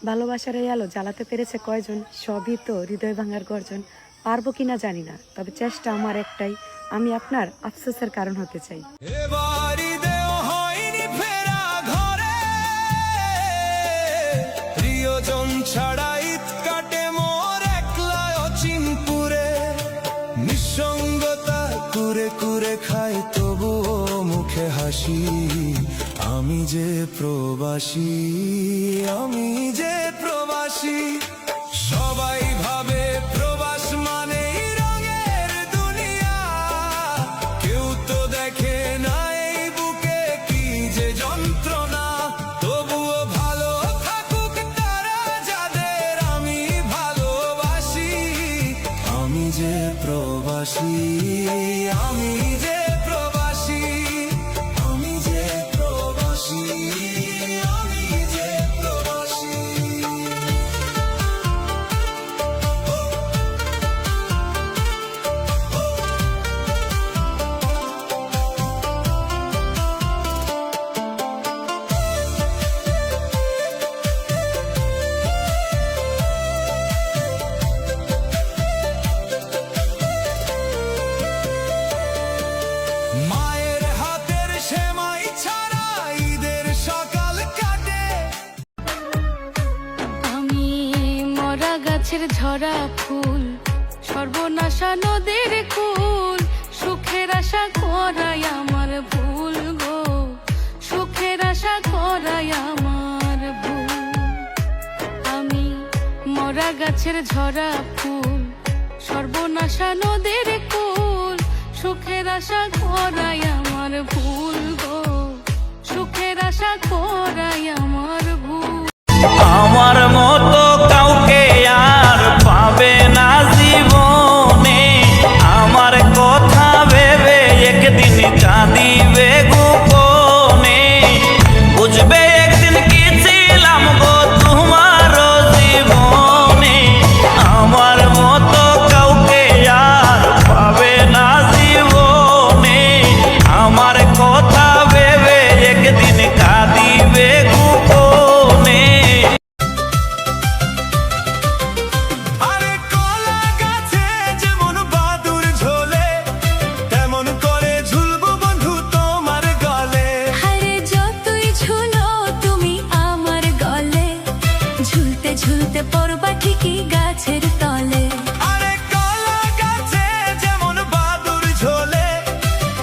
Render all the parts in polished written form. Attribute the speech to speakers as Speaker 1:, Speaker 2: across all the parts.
Speaker 1: ভালোবাসার এই আলো জ্বালাতে পেরেছে কয়জন? সবই তো হৃদয় ভাঙার গর্জন। পারবো কিনা জানি না, তবে চেষ্টা আমার একটাই, আমি আপনার আফসোসের কারণ হতে চাই।
Speaker 2: প্রিয়জন ছাড়া ঈদ কাটে মোর একলা অচিনপুরে, নিঃসঙ্গতা কুরে কুরে খাই তবুও মুখে হাসি। আমি যে প্রবাসী, আমি যে প্রবাসী। সবাই ভাবে প্রবাস মানে রঙের দুনিয়া, কেউ তো দেখে না এই বুকে কি যে যন্ত্রণা। তবুও ভালো থাকুক তারা যাদের আমি ভালোবাসি। আমি যে প্রবাসী, আমি যে প্রবাসী, আমি যে প্রবাসী, আমি যে প্রবাসী। মায়ের হাতের সেমাই ছাড়া ঈদের সকাল কাটে।
Speaker 3: আমি মরা গাছের ঝরা ফুল, সর্বনাশা নদীর কুল, সুখের আশা করাই আমার ভুল গো, সুখের আশা করাই আমার ভুল। আমি মরা গাছের ঝরা ফুল, সর্বনাশা নদীর কুল, সুখের আশা করাই আমার ভুল গো, সুখের আশা করাই আমার ভুল।
Speaker 4: আমার মতো কাউকে আর পাবে না জীবনে, আমার কথা ভেবে একদিন কাঁদিবে গোপনে, বুঝবে একদিন কি ছিলাম গো তোমার জীবনে। আমার মতো কাউকে আর পাবে না জীবনে, আমার কথা ভেবে একদিন কাঁদিবে গোপনে।
Speaker 2: আরে কলা গাছে যেমন বাদুর ঝোলে, তেমন করে ঝুলবো বন্ধু তোমার গলে।
Speaker 3: আরে যতই ঝুলো তুমি আমার গলে, ঝুলতে ঝুলতে পড়বা ঠিকই গাছের তলে।
Speaker 2: আরে কলা গাছে যেমন বাদুর ঝোলে,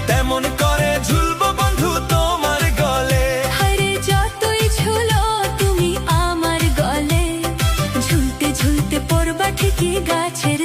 Speaker 2: তেমন করে ঝুলবো বন্ধু তোমার গলে।
Speaker 3: আরে যতই ঝুলো তুমি আমার গলে, ঝুলতে ঝুলতে পড়বা ঠিকই গাছের